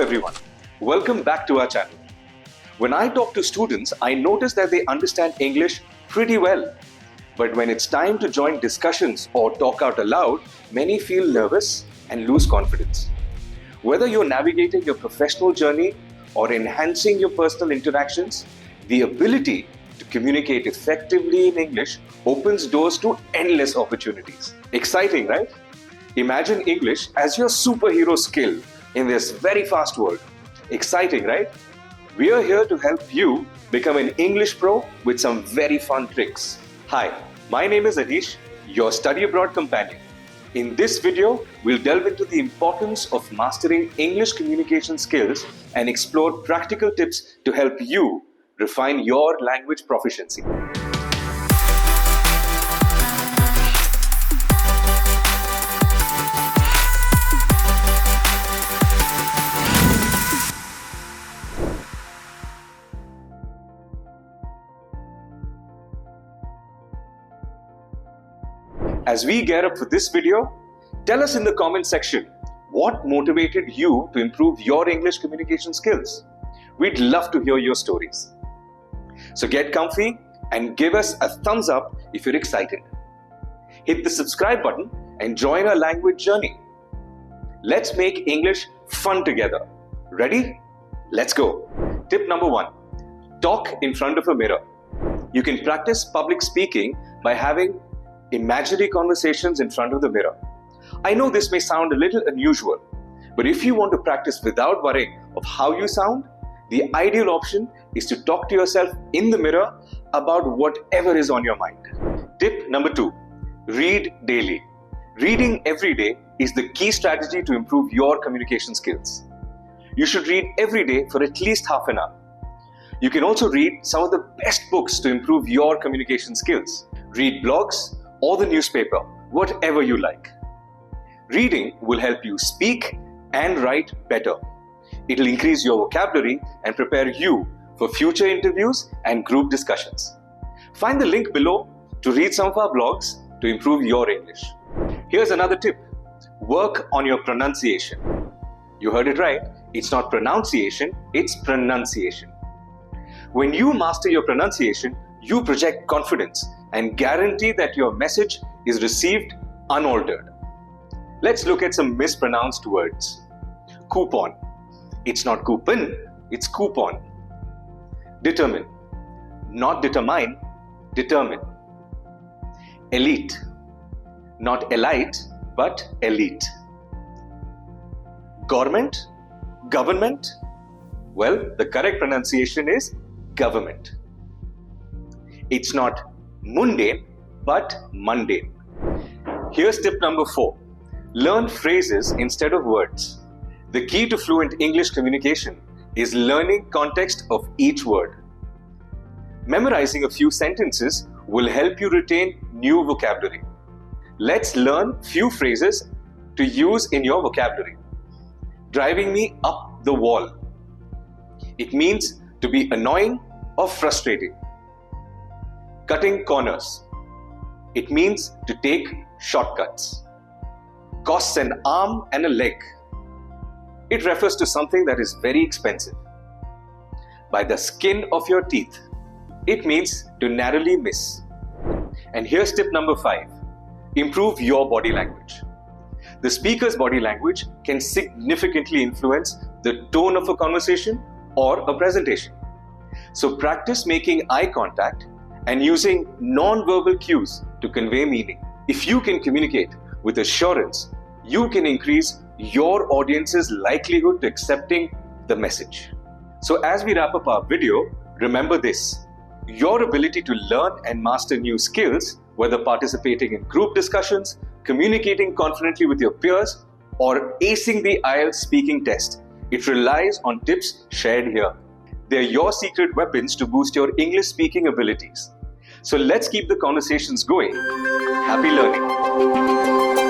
everyone, welcome back to our channel. When I talk to students, I notice that they understand English pretty well. But when it's time to join discussions or talk out aloud, many feel nervous and lose confidence. Whether you're navigating your professional journey or enhancing your personal interactions, the ability to communicate effectively in English opens doors to endless opportunities. Exciting, right? Imagine English as your superhero skill in this very fast world. Exciting, right? We are here to help you become an English pro with some very fun tricks. Hi, my name is Anish, your study abroad companion. In this video, we'll delve into the importance of mastering English communication skills and explore practical tips to help you refine your language proficiency. As we gear up for this video, tell us in the comment section what motivated you to improve your English communication skills. We'd love to hear your stories. So get comfy and give us a thumbs up if you're excited. Hit the subscribe button and join our language journey. Let's make English fun together. Ready? Let's go. Tip number 1. Talk in front of a mirror. You can practice public speaking by having imaginary conversations in front of the mirror. I know this may sound a little unusual, but if you want to practice without worrying of how you sound, the ideal option is to talk to yourself in the mirror about whatever is on your mind. Tip number 2. Read daily. Reading every day is the key strategy to improve your communication skills. You should read every day for at least half an hour. You can also read some of the best books to improve your communication skills. Read blogs or the newspaper, whatever you like. Reading will help you speak and write better. It'll increase your vocabulary and prepare you for future interviews and group discussions. Find the link below to read some of our blogs to improve your English. Here's another tip. Work on your pronunciation. You heard it right. It's not pronunciation, it's pronunciation. When you master your pronunciation, you project confidence and guarantee that your message is received unaltered. Let's look at some mispronounced words. Coupon. It's not coupon, it's coupon. Determine. Not determine, determine. Elite. Not elite, but elite. Government. Government. Well, the correct pronunciation is government. It's not mundane, but mundane. Here's tip number 4. Learn phrases instead of words. The key to fluent English communication is learning context of each word. Memorizing a few sentences will help you retain new vocabulary. Let's learn few phrases to use in your vocabulary. Driving me up the wall. It means to be annoying or frustrating. Cutting corners. It means to take shortcuts. Costs an arm and a leg. It refers to something that is very expensive. By the skin of your teeth. It means to narrowly miss. And here's tip number 5. Improve your body language. The speaker's body language can significantly influence the tone of a conversation or a presentation. So practice making eye contact and using non-verbal cues to convey meaning. If you can communicate with assurance, you can increase your audience's likelihood to accepting the message. So as we wrap up our video, remember this. Your ability to learn and master new skills, whether participating in group discussions, communicating confidently with your peers, or acing the IELTS speaking test, it relies on tips shared here. They're your secret weapons to boost your English speaking abilities. So let's keep the conversations going. Happy learning!